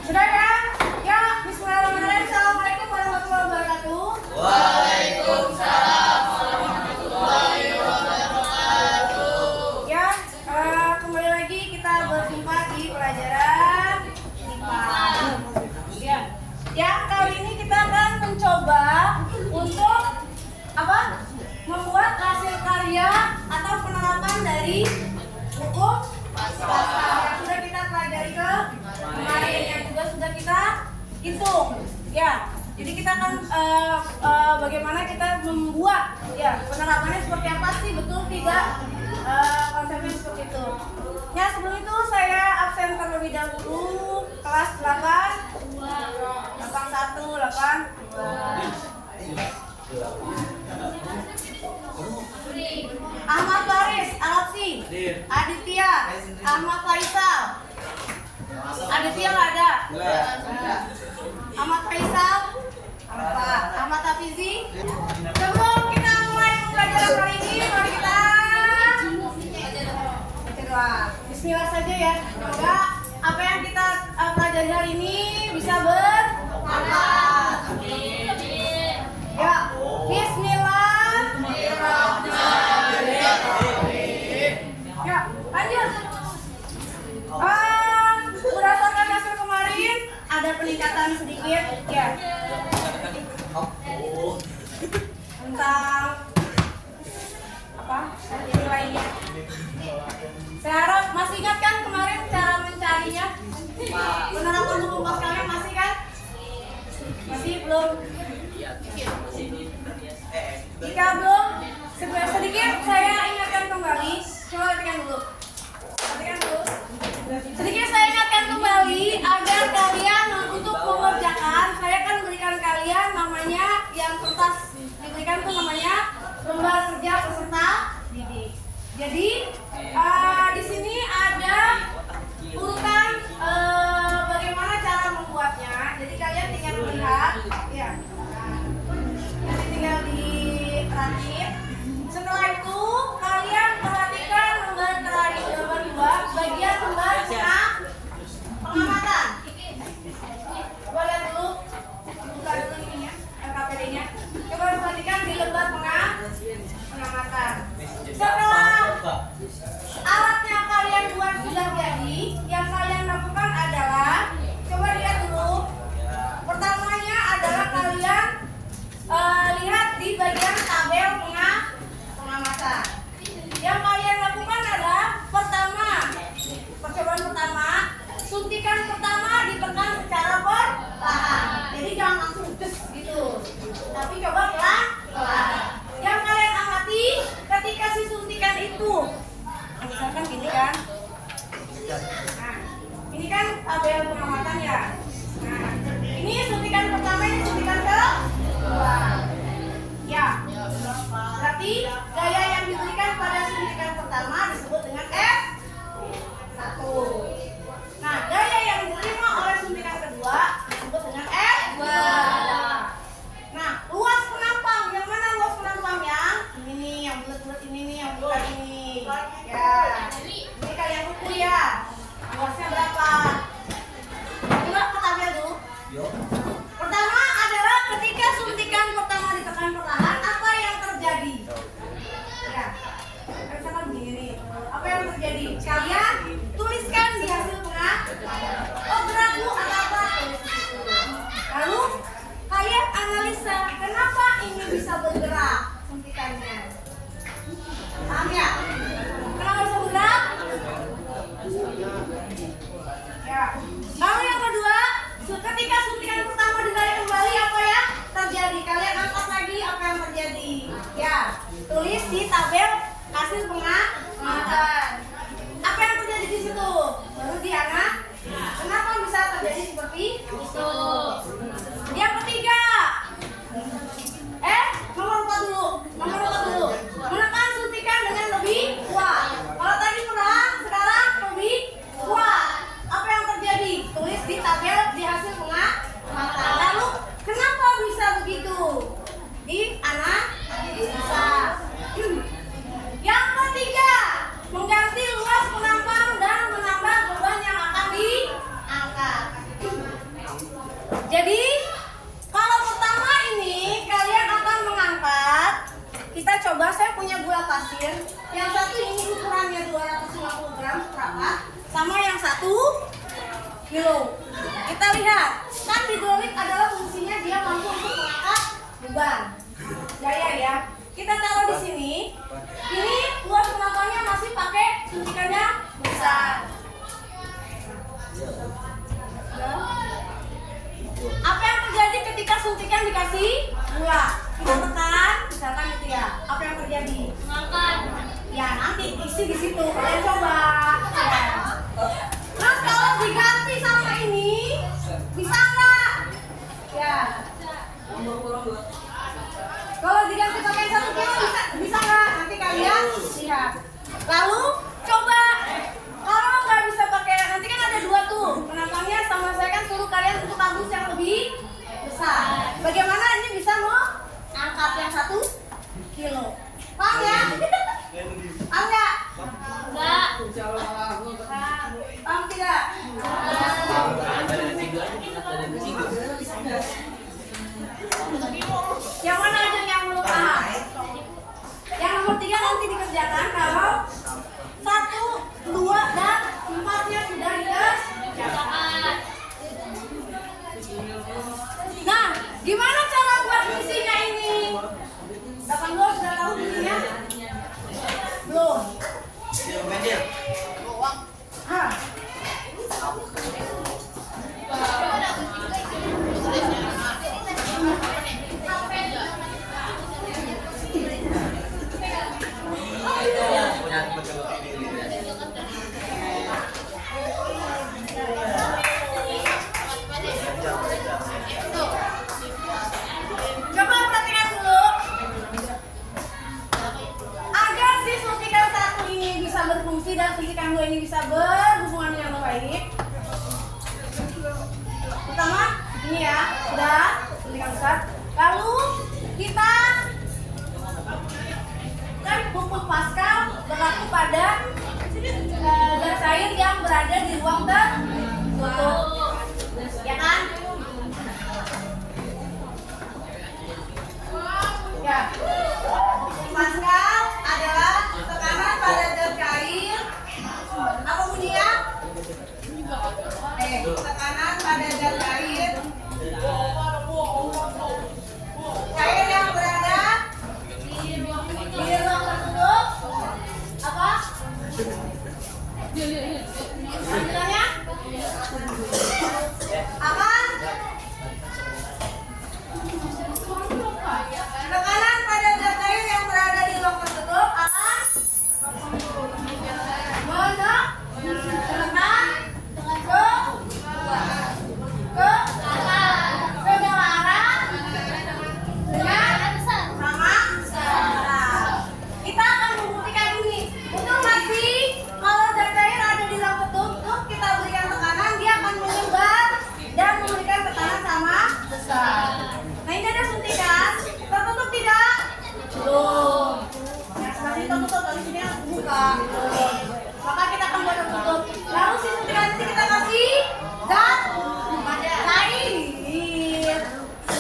Sudah ya? Ya, bismillahirrahmanirrahim. Assalamualaikum warahmatullahi wabarakatuh. Waalaikumsalam warahmatullahi wabarakatuh. Ya, kembali lagi kita berjumpa di pelajaran IPA. Ya, yang kali ini kita akan mencoba untuk apa? Membuat hasil karya atau penerapan dari hukum pasar. Sudah kita pelajari ke kemarin yang juga sudah kita hitung. Ya, jadi kita akan bagaimana kita membuat ya penerapannya seperti apa sih, betul tidak konsepnya seperti itu. Ya, sebelum itu saya absen terlebih dahulu kelas 8 81 Ahmad Faris, Alapsi, Aditya, Ahmad Faisal. Aditya nggak ada. Ahmad Faisal, Ahmad Hafizi. Sebelum kita mulai pembelajaran kali ini, mari kita berdoa. Bismillah saja ya. Semoga apa yang kita pelajari hari ini bisa bermanfaat. Ya, Bismillahirrahmanirrahim. Ya, lanjut. Berdasarkan hasil kemarin ada peningkatan sedikit ya tentang apa nilainya. Saya harap masih ingat kan kemarin cara mencarinya, penerapan hukum pasarnya masih kan? Masih belum? Jika belum, sedikit saya ingatkan kembali. Coba perhatikan dulu. Sedikit saya ingatkan kembali agar kalian untuk mengerjakan, saya akan berikan kalian namanya yang kertas diberikan itu namanya lembar kerja peserta didik. Jadi di sini ada urutan bagaimana cara membuatnya. Jadi kalian tinggal melihat, ya. Nanti tinggal dirakit. Setelah itu kalian perhatikan lembar terakhir, lembar 2, bagian lembar pengamatan. Coba lihat dulu, buka dulu ininya, KPD-nya. Coba perhatikan di lembar pengamatan. Setelah alatnya kalian buat sudah jadi, yang kalian lakukan adalah, coba lihat dulu. Pertamanya adalah kalian lihat di bagian tabel pengamatan. Yang kalian lakukan adalah percobaan pertama, suntikan pertama ditekan secara perlahan. Jadi jangan langsung des gitu, tapi coba pelan-pelan. Yang kalian amati ketika si suntikan itu, misalkan gini kan, nah ini kan tabel pengamatan ya. Nah ini suntikan pertama, ini suntikan kedua. Ya, berarti gaya yang diberikan pada suntikan pertama disebut dengan F1. Nah, gaya yang diterima oleh suntikan kedua disebut dengan F2. Nah, luas penampang, yang mana luas penampang? Yang ini nih, yang bulat-bulat ini nih, yang bulat ini. Ya, ini kalian ukur ya. Luasnya berapa? Coba ke tabel dulu. Pertama adalah ketika suntikan pertama ditekan perlahan, apa yang terjadi? Ya, misalkan begini nih, apa yang terjadi? Kalian tuliskan di hasil pengamatan. Oh, gerak bu atau apa? Tulis di situ. Lalu kalian analisa kenapa ini bisa bergerak suntikannya. Paham ya? Kenapa bisa bergerak? Ya. Lalu yang kedua, ketika suntikan pertama ditarik kembali, apa yang terjadi? Kalian angkat lagi, apa yang terjadi? Ya, tulis di tabel hasil pengamatan. Apa yang terjadi di situ? Baru diangkat. Kenapa bisa terjadi seperti itu? Yang ketiga, nomor 4 dulu. Menekan suntikan dengan lebih kuat. Kalau tadi perlahan, sekarang lebih kuat. Apa yang terjadi? Tulis di tabel di hasil pengamatan. Lalu kenapa bisa begitu? Dianalisa. Yang ketiga, mengganti luas penampang dan menambah beban yang akan diangkat. punya gula pasir. Yang satu ini ukurannya 250 gram seperempat, sama yang satu kilo. Kita lihat, kan hidrolik adalah fungsinya dia mampu untuk mengangkat beban. Gaya ya. Kita taruh di sini. Ini luas penampungannya masih pakai suntikannya besar. Apa yang terjadi ketika suntikan dikasih gula? Kita tekan, misalkan itu ya. Apa yang terjadi? Mengangkat. Ya nanti isi di situ. Kalian coba. Ya. Terus kalau diganti sama ini, bisa nggak? Ya. Kalau diganti pakai 1 kilo bisa nggak? Nanti kalian lihat. Lalu coba. Kalau nggak bisa pakai, nanti kan ada 2 tuh. Penampangnya sama saya kan suruh kalian untuk ambus yang lebih besar. Bagaimana ini bisa mau angkat yang 1 kilo? Paham ya? Paham nggak? Enggak. Paham tidak? Yang mana aja yang belum paham? Yang nomor 3 nanti dikerjakan kalau 1, 2, dan 4-nya sudah dikerjakan. Nah, gimana cara buat misinya ini? 18 sudah tahu misinya? Belum? Hah? Coba perhatikan dulu. Agar si suntikan 1 ini bisa berfungsi dan suntikan 2 ini bisa berhubungan yang baik. Pertama, ini ya, sudah suntikan besar. Lalu kita kan hukum Pascal berlaku pada zat cair yang berada di ruang tertutup, ya kan? Ya. Pascal adalah tekanan pada zat cair. Apa bunyinya? Tekanan pada zat cair. Cair yang berada di ruang tertutup. Apa? Lanjutannya? Apa? Tekanan pada zat cair yang berada di ruang tertutup akan menekan ke bawah arah dengan sama searah. Kita akan membuktikan ini. Untuk masih kalau zat cair ada di ruang tertutup, kita berikan tekanan, dia akan menyebar dan memberikan tekanan sama besar. Nah ini ada suntikan, tertutup tidak? Belum. Ya, masih tertutup, tapi sini aku buka. Maka kita akan buat tertutup. Lalu si suntikan nanti kita kasih zat cair.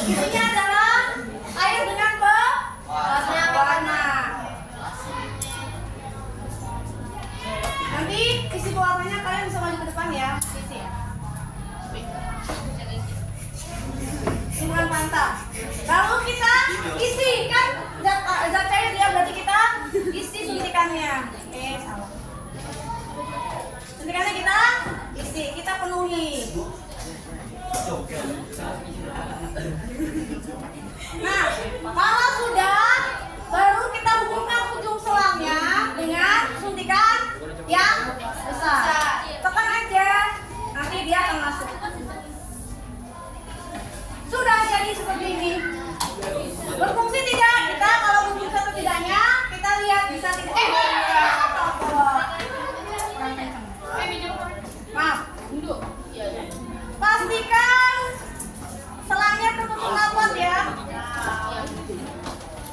Isinya adalah air dengan pewarna. Nanti isi pewarnanya kalian bisa maju ke depan ya. Simpan pantang. Lalu kita isi kan zat cair dia, berarti kita isi suntikannya. Salah. Suntikannya kita isi, kita penuhi. Nah, kalau sudah, baru kita hubungkan ujung selangnya dengan suntikan yang besar. Tekan aja, nanti dia akan masuk. Sudah jadi seperti ini. Berfungsi tidak? Kita kalau berfungsi atau tidaknya, kita lihat bisa tidak. Maaf. Pastikan selangnya tertutup rapat ya.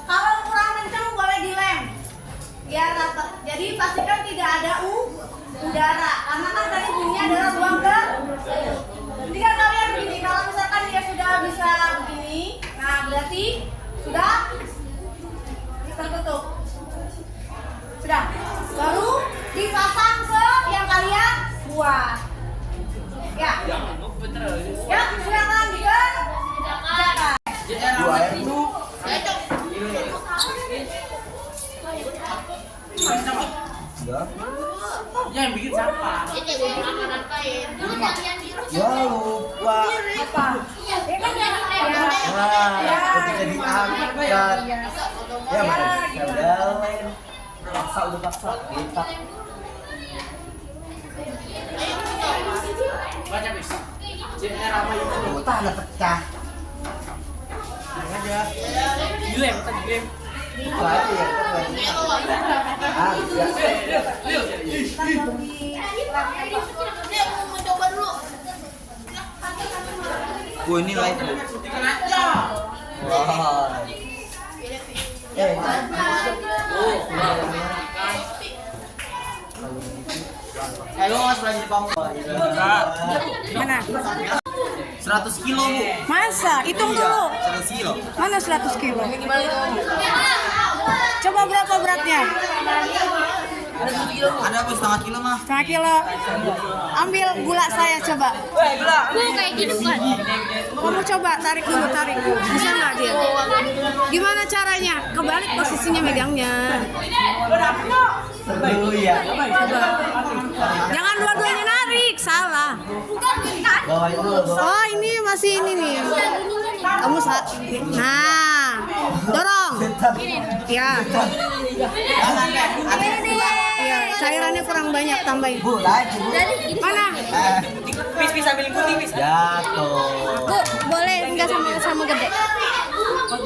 Kalau kurang kencang boleh dilem. Biar rapat. Jadi pastikan tidak ada udara. Karena kan tadi bunyinya adalah buang ke. Ketika kalian begini, kalau misalkan dia sudah bisa begini, nah berarti sudah tertutup. Wah, Apa? Ya kan ya. ketika diangkat. Ya, jalan. Paksa udah paksa. Kita. Tanah pecah. Aja. Dilem. Itu aja ya. Ah, ya. Ini live. Wah. Ayo mas lagi di panggung. Mana? 100 kilo bu. Masa? Hitung dulu. 100 kilo. Mana 100 kilo? Coba berapa beratnya? Ada apa setengah kilo mah? Setengah kilo. Ambil gula saya coba. Bu kayak gini bukan? Kamu coba tarik dulu, tarik. Bisa nggak dia? Gimana caranya? Kebalik posisinya megangnya. Oh iya. Coba. Jangan dua-duanya narik, salah. Bawain dulu. Oh ini masih ini nih. Kamu nah, dorong. Ya. Iya, cairannya kurang banyak, tambahin. Bu, live bu. Mana? Pis sambil ikuti pis. Jatuh. Bu, boleh enggak sama gede?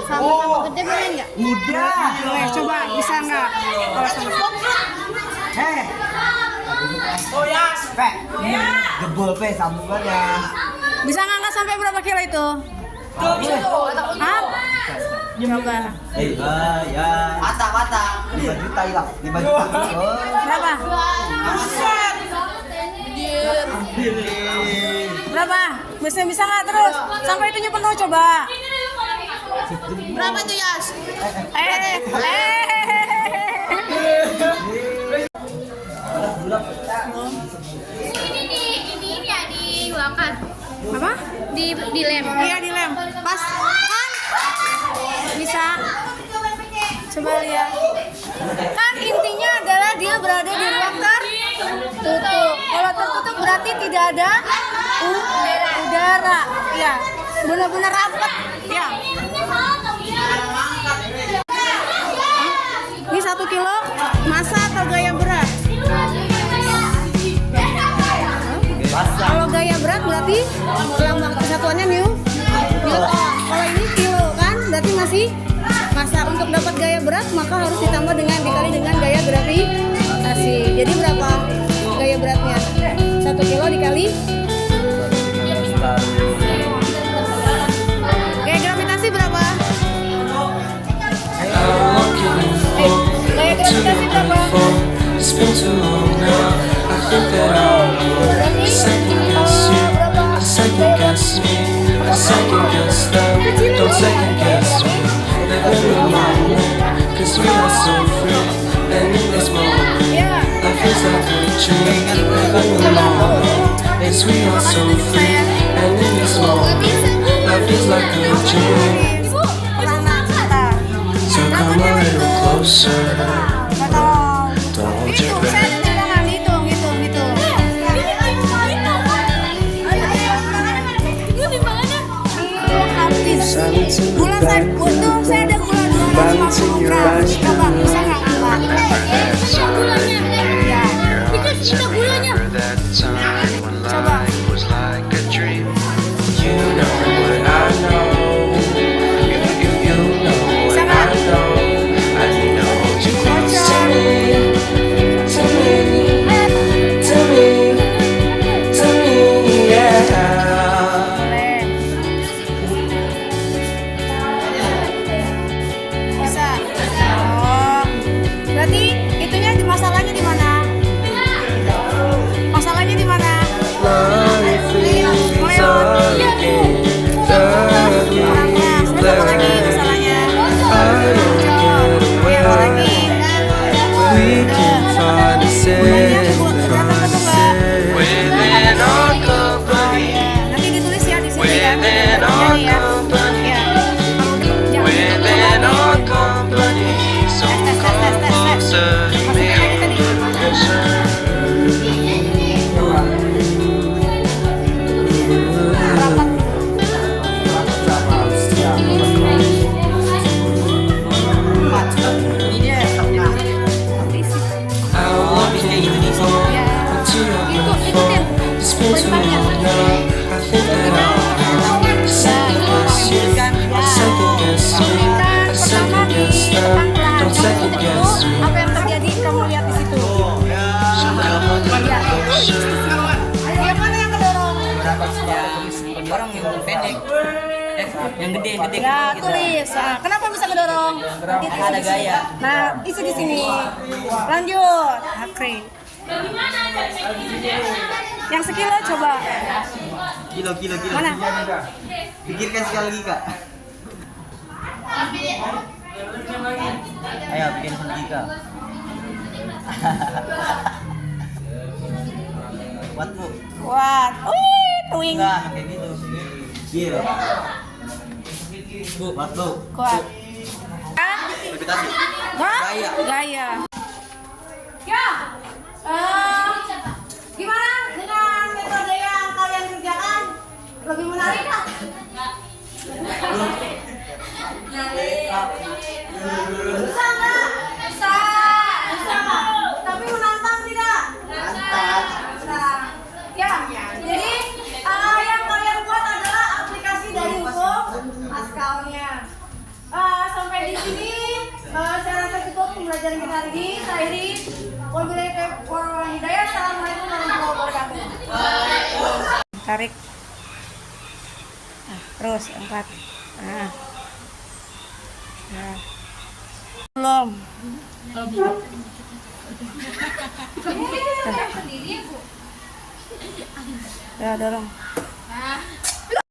Sama gede boleh enggak? Udah. Boleh, coba bisa enggak? Kalau sama Oh ya. Pe. Jebol pe sambungannya. bisa enggak sampai berapa kilo itu? Hah? Coba. Ya. Mata. 5 juta hilang. 5 juta. Oh. Berapa? Berapa? Bisa enggak terus? Sampai itunya penuh coba. Berapa tuh, Yas? Ini ya diangkat. Apa? Dilem. Iya dilem. Pas kan? Bisa. Coba lihat. Kan intinya adalah dia berada di ruang tertutup. Kalau tertutup berarti tidak ada udara. Ya, benar-benar rapat. Ya. Ini 1 kilo masa atau gaya berat? Kalau gaya berat berarti lambang kesatuannya Newton. Kalau ini kilo kan berarti masih masa. Untuk dapat gaya berat maka harus ditambah dikali dengan gaya gravitasi. Jadi berapa gaya beratnya? 1 kilo dikali gaya gravitasi berapa? Gaya gravitasi berapa? It's been too long now. I think that I know. Second guess you, second guess me, second guess them. Don't second guess me. Live in the moment, 'cause we are so free. And in this moment, life is like a dream. Live in the moment, yes we are so free. And in this moment, life is like a dream. So come a little closer. Don't hold your breath. Gula saya, untung saya ada gula 250 gram. Coba bisa nggak Mbak? Gulanya. Ya. Itu gulanya. Coba. You know what I know. You know what I know. I know you're close to me. To me. To me. To me, yeah. Bisa. Oh. dorong yang pendek. Yang gede Nah, gitu. tulis. Nah, kenapa bisa ngedorong? Ada gaya. Nah, isi di sini. Lanjut. Oke. Yang sekilo coba. Kilo. Mana? Pikirkan sekali lagi kak. Ayo bikin sendiri kak. Kuat bu. Kuat. Twing. Enggak kayak gitu. Iya. Bu, kuat bu. Kuat. Reputasi. Gaya. Gaya. Ya. Gimana dengan metode yang kalian kerjakan? Lebih menarik kan? Susah nggak? Bisa. Tapi menantang tidak? Menantang. Ya. Jadi yang kalian buat adalah aplikasi dari hukum Pascalnya. Sampai di sini saya rasa cukup pembelajaran kita hari ini. Saya Iri. Wabillahi hidayah. Assalamualaikum warahmatullahi wabarakatuh. Tarik. Terus angkat. Belum. Ya, dorong.